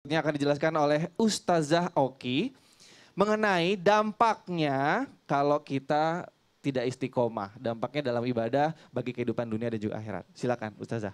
Ini akan dijelaskan oleh Ustazah Oki mengenai dampaknya kalau kita tidak istiqomah. Dampaknya dalam ibadah bagi kehidupan dunia dan juga akhirat. Silakan Ustazah.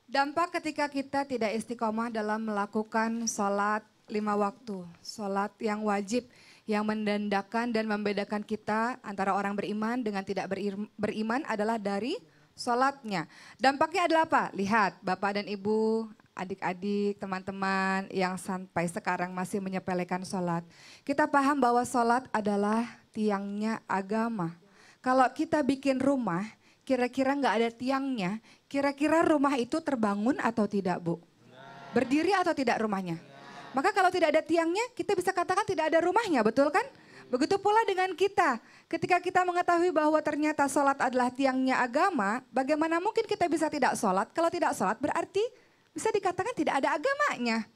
Dampak ketika kita tidak istiqomah dalam melakukan sholat 5 waktu. Sholat yang wajib, yang mendandakan dan membedakan kita antara orang beriman dengan tidak beriman adalah dari sholatnya. Dampaknya adalah apa? Lihat Bapak dan Ibu, adik-adik, teman-teman yang sampai sekarang masih menyepelekan sholat. Kita paham bahwa sholat adalah tiangnya agama. Kalau kita bikin rumah, kira-kira nggak ada tiangnya, kira-kira rumah itu terbangun atau tidak, Bu? Berdiri atau tidak rumahnya? Maka kalau tidak ada tiangnya, kita bisa katakan tidak ada rumahnya, betul kan? Begitu pula dengan kita. Ketika kita mengetahui bahwa ternyata sholat adalah tiangnya agama, bagaimana mungkin kita bisa tidak sholat? Kalau tidak sholat berarti bisa dikatakan tidak ada agamanya.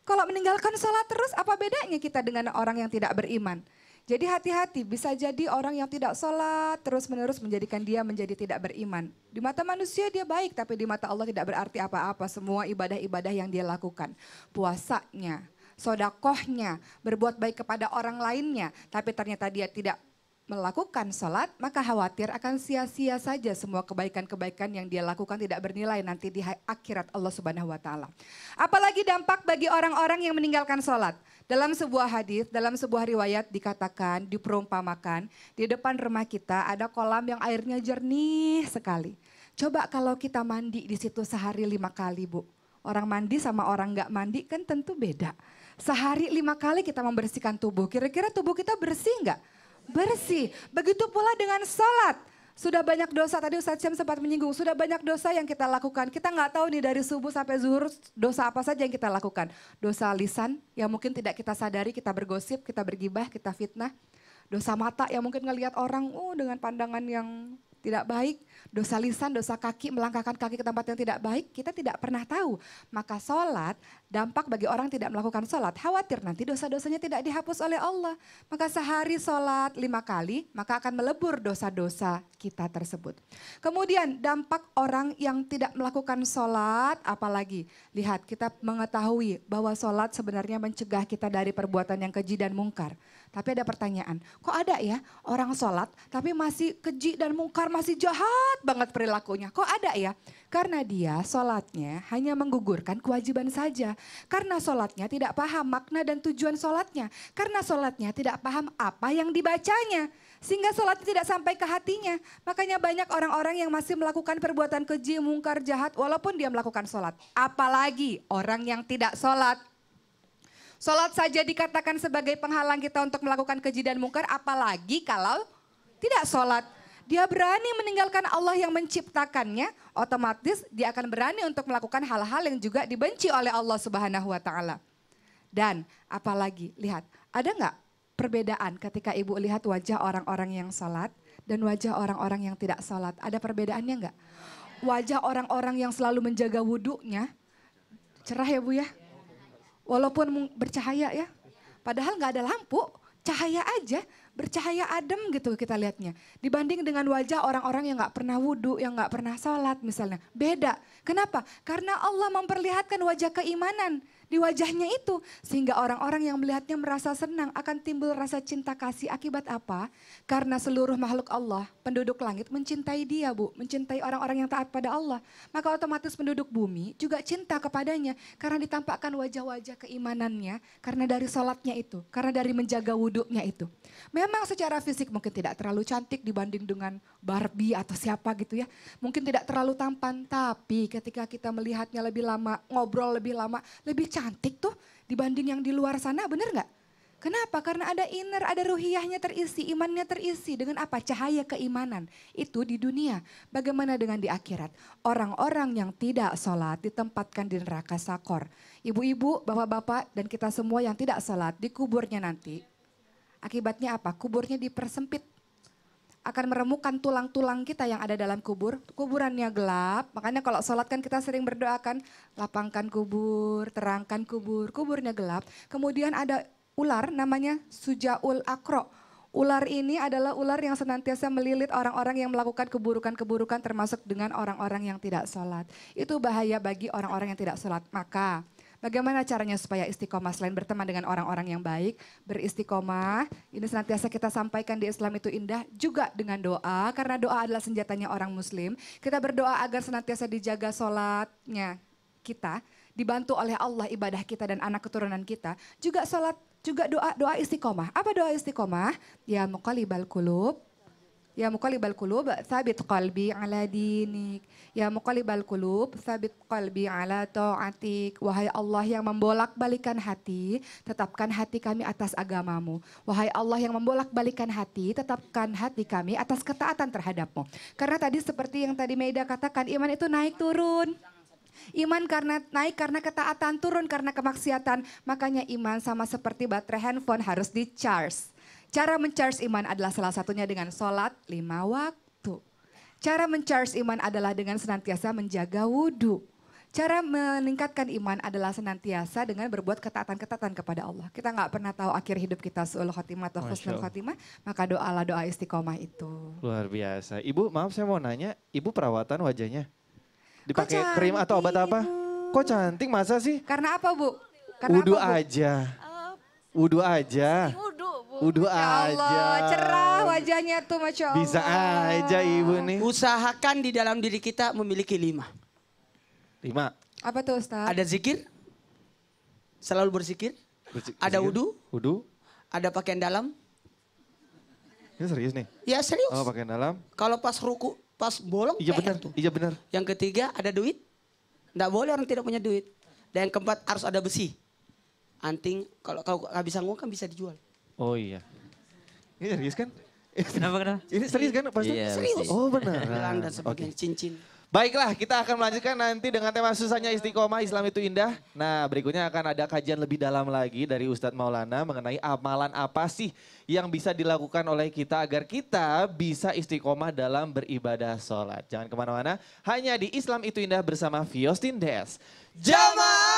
Kalau meninggalkan sholat terus, apa bedanya kita dengan orang yang tidak beriman? Jadi hati-hati, bisa jadi orang yang tidak sholat terus-menerus menjadikan dia menjadi tidak beriman. Di mata manusia dia baik, tapi di mata Allah tidak berarti apa-apa. Semua ibadah-ibadah yang dia lakukan. Puasanya, sodakohnya, berbuat baik kepada orang lainnya. Tapi ternyata dia tidak melakukan sholat, maka khawatir akan sia-sia saja semua kebaikan-kebaikan yang dia lakukan tidak bernilai nanti di akhirat Allah Subhanahu wa Ta'ala. Apalagi dampak bagi orang-orang yang meninggalkan sholat. Dalam sebuah hadis, dalam sebuah riwayat dikatakan, diperumpamakan, di depan rumah kita ada kolam yang airnya jernih sekali. Coba kalau kita mandi di situ sehari 5 kali, Bu. Orang mandi sama orang nggak mandi kan tentu beda. Sehari 5 kali kita membersihkan tubuh, kira-kira tubuh kita bersih nggak? Bersih. Begitu pula dengan sholat. Sudah banyak dosa, tadi Ustadz Syam sempat menyinggung, sudah banyak dosa yang kita lakukan. Kita nggak tahu nih dari subuh sampai zuhur dosa apa saja yang kita lakukan. Dosa lisan yang mungkin tidak kita sadari, kita bergosip, kita bergibah, kita fitnah. Dosa mata yang mungkin ngelihat orang dengan pandangan yang tidak baik. Dosa lisan, dosa kaki, melangkahkan kaki ke tempat yang tidak baik, kita tidak pernah tahu. Maka sholat, dampak bagi orang tidak melakukan sholat, khawatir nanti dosa-dosanya tidak dihapus oleh Allah. Maka sehari sholat 5 kali, maka akan melebur dosa-dosa kita tersebut. Kemudian dampak orang yang tidak melakukan sholat, apalagi lihat kita mengetahui bahwa sholat sebenarnya mencegah kita dari perbuatan yang keji dan mungkar. Tapi ada pertanyaan, kok ada ya orang sholat tapi masih keji dan mungkar, masih jahat banget perilakunya. Kok ada ya? Karena dia sholatnya hanya menggugurkan kewajiban saja. Karena sholatnya tidak paham makna dan tujuan sholatnya. Karena sholatnya tidak paham apa yang dibacanya. Sehingga sholatnya tidak sampai ke hatinya. Makanya banyak orang-orang yang masih melakukan perbuatan keji, mungkar, jahat walaupun dia melakukan sholat. Apalagi orang yang tidak sholat. Sholat saja dikatakan sebagai penghalang kita untuk melakukan keji dan mungkar, apalagi kalau tidak sholat. Dia berani meninggalkan Allah yang menciptakannya, otomatis dia akan berani untuk melakukan hal-hal yang juga dibenci oleh Allah Subhanahu wa Ta'ala. Dan apalagi, lihat, ada nggak perbedaan ketika ibu lihat wajah orang-orang yang sholat dan wajah orang-orang yang tidak sholat? Ada perbedaannya nggak? Wajah orang-orang yang selalu menjaga wudhunya, cerah ya Bu ya? Walaupun bercahaya ya, padahal nggak ada lampu, cahaya aja, bercahaya adem gitu kita lihatnya. Dibanding dengan wajah orang-orang yang nggak pernah wudhu, yang nggak pernah sholat misalnya. Beda, kenapa? Karena Allah memperlihatkan wajah keimanan di wajahnya itu. Sehingga orang-orang yang melihatnya merasa senang, akan timbul rasa cinta kasih. Akibat apa? Karena seluruh makhluk Allah, penduduk langit mencintai dia Bu, mencintai orang-orang yang taat pada Allah. Maka otomatis penduduk bumi juga cinta kepadanya. Karena ditampakkan wajah-wajah keimanannya, karena dari sholatnya itu, karena dari menjaga wudhunya itu. Memang secara fisik mungkin tidak terlalu cantik dibanding dengan Barbie atau siapa gitu ya. Mungkin tidak terlalu tampan, tapi ketika kita melihatnya lebih lama, ngobrol lebih lama, lebih cantik tuh dibanding yang di luar sana, bener nggak? Kenapa? Karena ada inner, ada ruhiyahnya terisi, imannya terisi dengan apa? Cahaya keimanan. Itu di dunia. Bagaimana dengan di akhirat? Orang-orang yang tidak sholat ditempatkan di neraka sakor. Ibu-ibu, bapak-bapak dan kita semua yang tidak sholat di kuburnya nanti. Akibatnya apa? Kuburnya dipersempit. Akan meremukkan tulang-tulang kita yang ada dalam kubur. Kuburannya gelap, makanya kalau sholat kan kita sering berdoakan, lapangkan kubur, terangkan kubur, kuburnya gelap. Kemudian ada ular namanya Sujaul Akro. Ular ini adalah ular yang senantiasa melilit orang-orang yang melakukan keburukan-keburukan termasuk dengan orang-orang yang tidak sholat. Itu bahaya bagi orang-orang yang tidak sholat. Maka Bagaimana caranya supaya istiqomah selain berteman dengan orang-orang yang baik, beristiqomah. Ini senantiasa kita sampaikan di Islam itu indah juga dengan doa, karena doa adalah senjatanya orang muslim. Kita berdoa agar senantiasa dijaga sholatnya kita, dibantu oleh Allah ibadah kita dan anak keturunan kita. Juga sholat, juga doa istiqomah. Apa doa istiqomah? Ya muqallibal qulub. Ya muqallibal qulub, thabit qalbi ala dinik. Ya muqallibal qulub, thabit qalbi ala ta'atik. Wahai Allah yang membolak-balikan hati, tetapkan hati kami atas agamamu. Wahai Allah yang membolak-balikan hati, tetapkan hati kami atas ketaatan terhadapmu. Karena tadi seperti yang tadi Meida katakan, iman itu naik turun. Iman karena naik karena ketaatan, turun karena kemaksiatan. Makanya iman sama seperti baterai handphone harus di-charge. Cara men-charge iman adalah salah satunya dengan sholat 5 waktu. Cara men-charge iman adalah dengan senantiasa menjaga wudhu. Cara meningkatkan iman adalah senantiasa dengan berbuat ketaatan-ketaatan kepada Allah. Kita nggak pernah tahu akhir hidup kita su'ul khotimah atau husnul khotimah, maka doalah doa istiqomah itu. Luar biasa. Ibu, maaf saya mau nanya, ibu perawatan wajahnya? Dipakai Kok krim atau obat apa? cantik, Kok cantik masa sih? Karena apa Bu? Karena Wudhu apa, Bu? aja. Wudhu aja. Wudhu Ya Allah, aja. cerah wajahnya tuh Masya Allah. Bisa aja ibu nih. Usahakan di dalam diri kita memiliki 5. 5. Apa tuh Ustaz? Ada zikir, selalu berzikir. Ada wudhu, Wudhu. ada pakaian dalam. Ini serius nih? Ya serius. Oh pakaian dalam. Kalau pas ruku, pas bolong. Iya benar, tuh. iya benar. Yang ketiga ada duit. Nggak boleh orang tidak punya duit. Dan yang keempat harus ada besi. Anting, kalau kau nggak bisa ngomong kan bisa dijual. Oh iya. Ini serius kan? Kenapa? Ini serius kan Pak Ustadz? Iya, Serius. Oh benar. Gelang dan sebagainya, cincin. Baiklah, kita akan melanjutkan nanti dengan tema susahnya istiqomah, Islam itu indah. Nah, berikutnya akan ada kajian lebih dalam lagi dari Ustadz Maulana mengenai amalan apa sih yang bisa dilakukan oleh kita agar kita bisa istiqomah dalam beribadah sholat. Jangan kemana-mana, hanya di Islam itu indah bersama Fiostin Des. Jamaah!